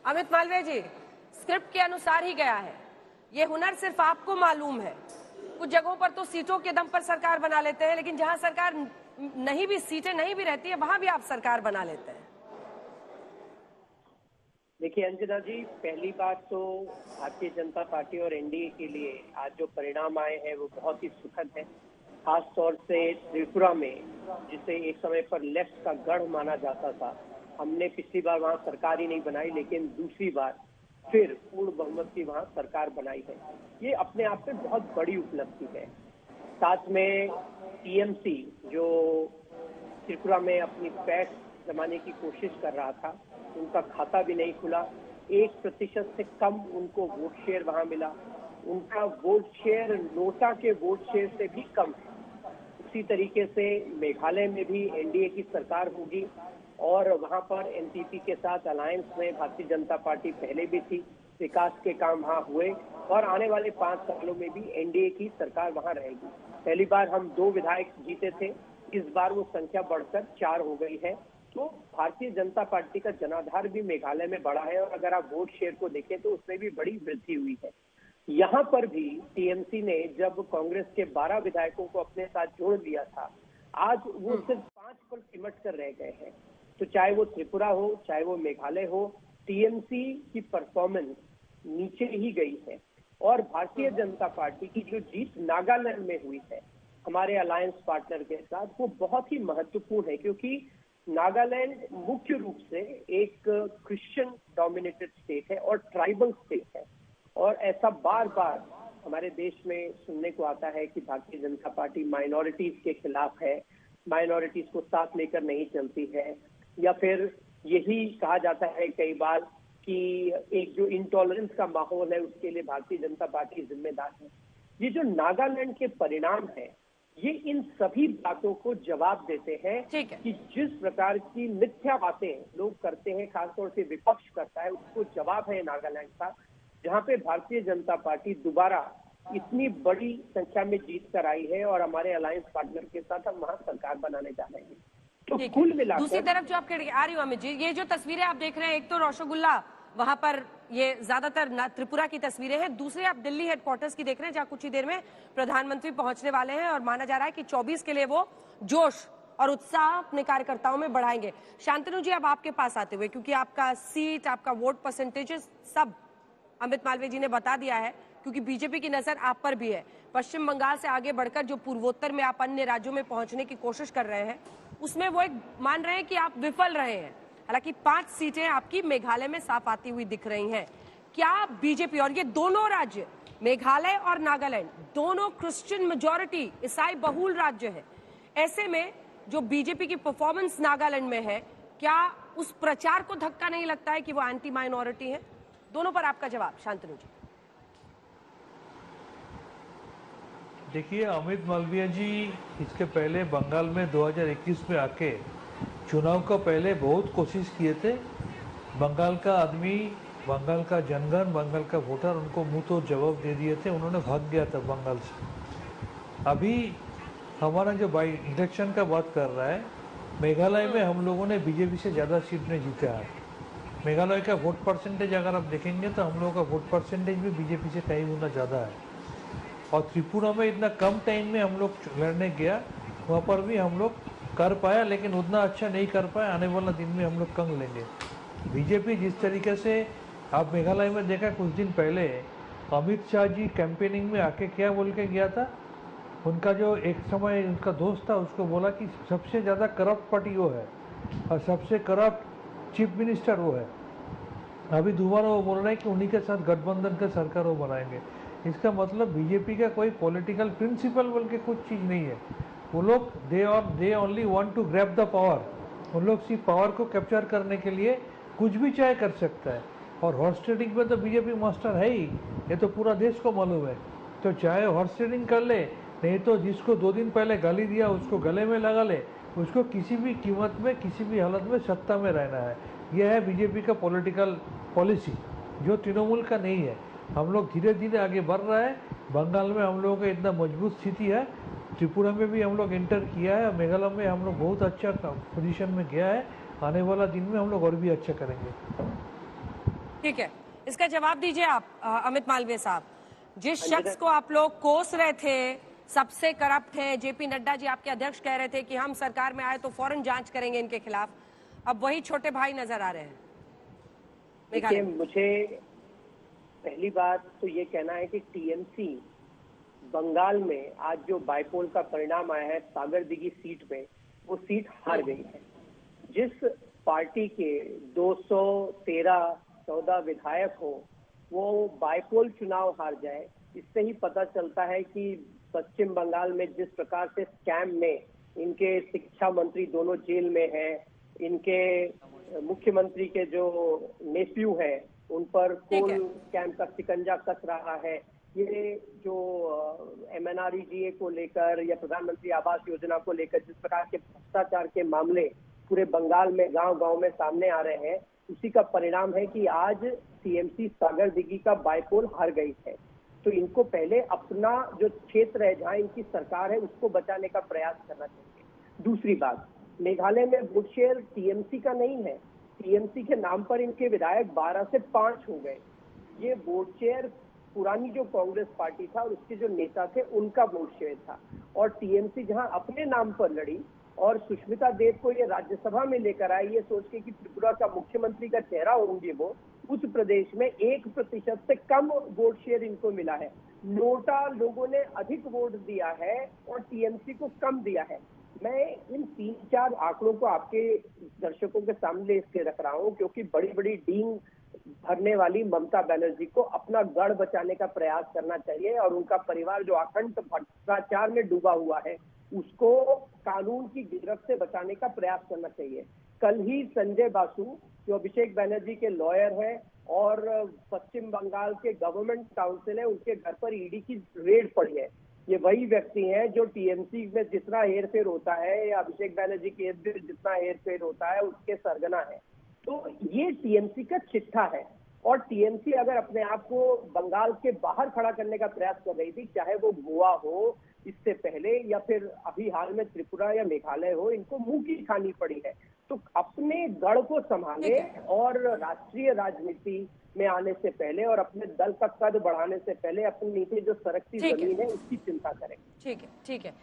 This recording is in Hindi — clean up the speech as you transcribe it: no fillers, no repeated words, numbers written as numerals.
अमित मालवीय जी, स्क्रिप्ट के अनुसार ही गया है। ये हुनर सिर्फ आपको मालूम है। कुछ जगहों पर तो सीटों के दम पर सरकार बना लेते हैं, लेकिन जहां सरकार नहीं भी सीटें नहीं भी रहती है, वहां भी आप सरकार बना लेते हैं। देखिए अंजना जी, पहली बात तो भारतीय जनता पार्टी और एनडीए के लिए आज जो परिणाम आए हैं वो बहुत ही सुखद है। खास तौर से त्रिपुरा में, जिसे एक समय पर लेफ्ट का गढ़ माना जाता था, हमने पिछली बार वहां सरकार ही नहीं बनाई, लेकिन दूसरी बार फिर पूर्ण बहुमत की वहां सरकार बनाई है। ये अपने आप में बहुत बड़ी उपलब्धि है। साथ में टीएमसी जो त्रिपुरा में अपनी पैठ जमाने की कोशिश कर रहा था, उनका खाता भी नहीं खुला। 1% से कम उनको वोट शेयर वहां मिला। उनका वोट शेयर नोटा के वोट शेयर से भी कम है। उसी तरीके से मेघालय में भी एनडीए की सरकार होगी और वहां पर एनपीपी के साथ अलायंस में भारतीय जनता पार्टी पहले भी थी। विकास के काम वहां हुए और आने वाले 5 सालों में भी एनडीए की सरकार वहां रहेगी। पहली बार हम 2 विधायक जीते थे, इस बार वो संख्या बढ़कर 4 हो गई है। तो भारतीय जनता पार्टी का जनाधार भी मेघालय में बढ़ा है और अगर आप वोट शेयर को देखें तो उसमें भी बड़ी वृद्धि हुई है। यहाँ पर भी टीएमसी ने जब कांग्रेस के 12 विधायकों को अपने साथ जोड़ लिया था, आज वो सिर्फ 5 पर सिमट कर रह गए हैं। तो चाहे वो त्रिपुरा हो, चाहे वो मेघालय हो, टीएमसी की परफॉर्मेंस नीचे ही गई है। और भारतीय जनता पार्टी की जो जीत नागालैंड में हुई है हमारे अलायंस पार्टनर के साथ, वो बहुत ही महत्वपूर्ण है, क्योंकि नागालैंड मुख्य रूप से एक क्रिश्चियन डोमिनेटेड स्टेट है और ट्राइबल स्टेट है। और ऐसा बार बार हमारे देश में सुनने को आता है कि भारतीय जनता पार्टी माइनॉरिटीज के खिलाफ है, माइनॉरिटीज को साथ लेकर नहीं चलती है, या फिर यही कहा जाता है कई बार कि एक जो इंटॉलरेंस का माहौल है उसके लिए भारतीय जनता पार्टी जिम्मेदार है। ये जो नागालैंड के परिणाम है, ये इन सभी बातों को जवाब देते हैं कि जिस प्रकार की मिथ्या बातें लोग करते हैं, खासतौर से विपक्ष करता है, उसको जवाब है नागालैंड का, जहां पे भारतीय जनता पार्टी दोबारा इतनी बड़ी संख्या में जीत कर आई है और हमारे अलायंस पार्टनर के साथ हम वहां सरकार बनाने जा रहे हैं। तो कुल मिलाकर दूसरी तरफ जो आपके आ रही हूँ अमित जी, ये जो तस्वीरें आप देख रहे हैं, एक तो रसगुल्ला वहां पर ये ज्यादातर त्रिपुरा की तस्वीरें हैं, दूसरे आप दिल्ली हेडक्वार्टर्स की देख रहे हैं जहां कुछ ही देर में प्रधानमंत्री पहुंचने वाले हैं और माना जा रहा है कि 24 के लिए वो जोश और उत्साह अपने कार्यकर्ताओं में बढ़ाएंगे। शांतनु जी, अब आपके पास आते हुए, क्योंकि आपका सीट, आपका वोट परसेंटेजेस सब अमित मालवीय जी ने बता दिया है, क्योंकि बीजेपी की नजर आप पर भी है। पश्चिम बंगाल से आगे बढ़कर जो पूर्वोत्तर में आप अन्य राज्यों में पहुंचने की कोशिश कर रहे हैं, उसमें वो एक मान रहे हैं कि आप विफल रहे हैं। हालांकि 5 सीटें आपकी मेघालय में साफ आती हुई दिख रही हैं। क्या बीजेपी, और ये दोनों राज्य मेघालय और नागालैंड दोनों क्रिश्चियन मेजॉरिटी ईसाई बहुल राज्य है, ऐसे में जो बीजेपी की परफॉर्मेंस नागालैंड में है, क्या उस प्रचार को धक्का नहीं लगता है कि वो एंटी माइनॉरिटी है? दोनों पर आपका जवाब शांतनु जी। देखिए अमित मालवीय जी इसके पहले बंगाल में 2021 में आके चुनाव का पहले बहुत कोशिश किए थे। बंगाल का आदमी, बंगाल का जनगण, बंगाल का वोटर उनको मुंह तो जवाब दे दिए थे, उन्होंने भाग गया था बंगाल से। अभी हमारा जो बाई इलेक्शन का बात कर रहा है, मेघालय में हम लोगों ने बीजेपी से ज़्यादा सीट में जीता है। मेघालय का वोट परसेंटेज अगर आप देखेंगे तो हम लोगों का वोट परसेंटेज भी बीजेपी से कई गुना ज़्यादा है। और त्रिपुरा में इतना कम टाइम में हम लोग लड़ने गया, वहाँ पर भी हम लोग कर पाया, लेकिन उतना अच्छा नहीं कर पाया। आने वाला दिन में हम लोग कंग लेंगे। बीजेपी जिस तरीके से आप मेघालय में देखा, कुछ दिन पहले अमित शाह जी कैंपेनिंग में आके क्या बोल के गया था, उनका जो एक समय उनका दोस्त था उसको बोला कि सबसे ज़्यादा करप्ट पार्टी वो है और सबसे करप्ट चीफ मिनिस्टर वो है। अभी दोबारा वो बोल रहे हैं कि उन्हीं के साथ गठबंधन का सरकार वो बनाएंगे। इसका मतलब बीजेपी का कोई पॉलिटिकल प्रिंसिपल बोल के कुछ चीज़ नहीं है। वो लोग they only want to grab the power. उन लोग सिर्फ पावर को कैप्चर करने के लिए कुछ भी चाहे कर सकता है। और हॉर्स ट्रेडिंग में तो बीजेपी मास्टर है ही, ये तो पूरा देश को मालूम है। तो चाहे हॉर्स ट्रेडिंग कर ले, नहीं तो जिसको 2 दिन पहले गाली दिया उसको गले में लगा ले। उसको किसी भी कीमत में, किसी भी हालत में सत्ता में रहना है। यह है बीजेपी का पॉलिटिकल पॉलिसी, जो तृणमूल का नहीं है। हम लोग धीरे धीरे आगे बढ़ रहा है। बंगाल में हम लोगों का इतना मजबूत स्थिति है, त्रिपुरा में भी हम लोग एंटर किया है, मेघालय में हम लोग बहुत अच्छा पोजीशन में गया है। आने वाला दिन में हम लोग और भी अच्छा करेंगे। ठीक है, इसका जवाब दीजिए आप अमित मालवीय साहब। जिस शख्स को आप लोग कोस रहे थे सबसे करप्ट है, जेपी नड्डा जी आपके अध्यक्ष कह रहे थे कि हम सरकार में आए तो फौरन जांच करेंगे इनके खिलाफ, अब वही छोटे भाई नजर आ रहे हैं। देखिए, मुझे पहली बात तो ये कहना है कि टीएमसी बंगाल में आज जो बाइपोल का परिणाम आया है सागर दिघी सीट में, वो सीट हार गई है। जिस पार्टी के 213-14 विधायक हो वो बाइपोल चुनाव हार जाए, इससे ही पता चलता है कि पश्चिम बंगाल में जिस प्रकार से स्कैम में इनके शिक्षा मंत्री दोनों जेल में हैं, इनके मुख्यमंत्री के जो नेफ्यू है उन पर कोल स्कैम का शिकंजा कस रहा है। ये जो एमएनआरईजीए को लेकर या प्रधानमंत्री आवास योजना को लेकर जिस प्रकार के भ्रष्टाचार के मामले पूरे बंगाल में गांव-गांव में सामने आ रहे हैं, उसी का परिणाम है कि आज टीएमसी सागर दिघी का बाइपोल हार गई है। तो इनको पहले अपना जो क्षेत्र है जहां इनकी सरकार है उसको बचाने का प्रयास करना चाहिए। दूसरी बात, मेघालय में वोट शेयर टीएमसी का नहीं है, टीएमसी के नाम पर इनके विधायक 12 से 5 हो गए। ये वोट शेयर पुरानी जो कांग्रेस पार्टी था और उसके जो नेता थे उनका वोट शेयर था, और टीएमसी जहां अपने नाम पर लड़ी और सुष्मिता देव को ये राज्यसभा में लेकर आई ये सोच के कि त्रिपुरा का मुख्यमंत्री का चेहरा होंगे वो, उस प्रदेश में 1% से कम वोट शेयर इनको मिला है। नोटा लोगों ने अधिक वोट दिया है और टीएमसी को कम दिया है। मैं इन 3-4 आंकड़ों को आपके दर्शकों के सामने इसलिए रख रहा हूं क्योंकि बड़ी बड़ी डींग भरने वाली ममता बनर्जी को अपना गढ़ बचाने का प्रयास करना चाहिए और उनका परिवार जो अखंड भ्रष्टाचार में डूबा हुआ है उसको कानून की गिरफ्त से बचाने का प्रयास करना चाहिए। कल ही संजय बासु जो अभिषेक बनर्जी के लॉयर हैं और पश्चिम बंगाल के गवर्नमेंट काउंसिल है, उनके घर पर ईडी की रेड पड़ी है। ये वही व्यक्ति हैं जो टीएमसी में जितना हेरफेर होता है या अभिषेक बनर्जी केस में जितना हेरफेर होता है उसके सरगना है। तो ये टीएमसी का चिट्ठा है और टीएमसी अगर अपने आप को बंगाल के बाहर खड़ा करने का प्रयास कर रही थी, चाहे वो गोवा हो इससे पहले या फिर अभी हाल में त्रिपुरा या मेघालय हो, इनको मुंह की खानी पड़ी है। तो अपने गढ़ को संभाले और राष्ट्रीय राजनीति में आने से पहले और अपने दल का कद बढ़ाने से पहले अपनी नीचे जो सरकती जमीन है उसकी चिंता करें। ठीक है, ठीक है।